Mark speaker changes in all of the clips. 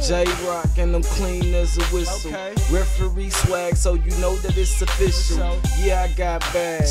Speaker 1: JROC and I'm clean as a whistle. Referee swag, so you know that it's official. Yeah, I got bag.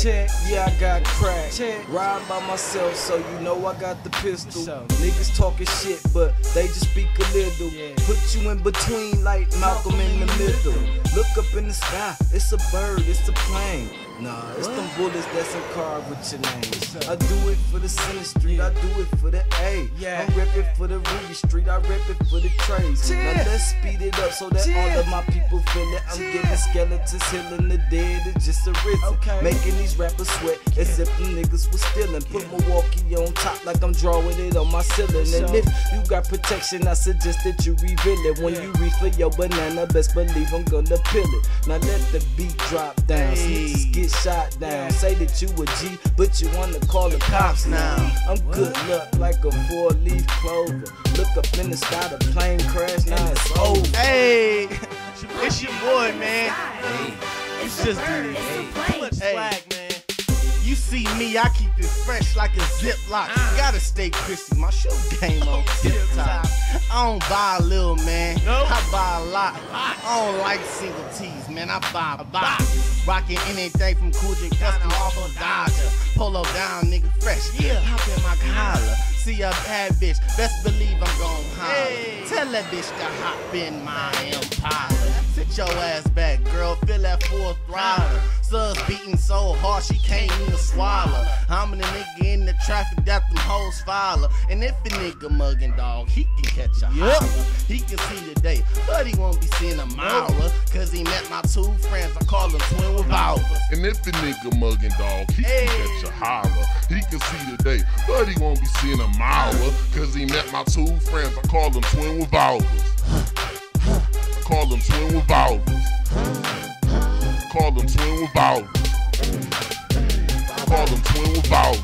Speaker 1: Yeah, I got crack. Ride by myself, so you know I got the pistol. Niggas talking shit, but they just speak a little. Put you in between like Malcolm in the middle. Look up in the sky, it's a bird, it's a plane. Nah, it's them bullets that's carved with your name. I do it for the Center Street, I do it for the A. I'm reppin' for the Ruby Street, I rep it for the trades. Now let's speed it up so that all of my people feel it. I'm getting skeletons, healing the dead, it's just a rhythm. Making these rappers sweat as if them niggas was stealing. Put Milwaukee on top like I'm drawing it on my ceiling. And if you got protection, I suggest that you reveal it. When you reach for your banana, best believe I'm gonna peel it. Now let the beat drop down, snitches get shot down. Say that you a G, but you wanna call the cops now. I'm good luck like a 4-leaf clover. Look up in the sky, the plane crash, now it's over.
Speaker 2: Hey, it's your boy, man. It's just too much swag, man. You see me, I keep it fresh like a Ziploc. Gotta stay crispy, my show game on tip top. I don't buy a little, man. I buy a lot. I don't like single T's, man. I buy a box. Rocking anything from Cool J Custom off of Dodger. Polo down, nigga, fresh. Hop in my collar. See a bad bitch, best believe I'm gon' holler. Tell that bitch to hop in my Impala. Sit your ass back, girl, feel that full throttle. Subs beating so hard she can't even swallow. I'm the nigga in the traffic that them hoes follow. And if a nigga mugging, dog, he can catch a holler. He can see the day, but he won't be seeing a mile. Cause he met my two friends, I call them twin revolvers.
Speaker 3: And if a nigga mugging, dog, he can catch a holler. He can see the day, but he won't be seeing a mile. Cause he met my two friends, I call them twin revolvers. I call them twin revolvers. Call them twin revolvers. Call them twin revolvers.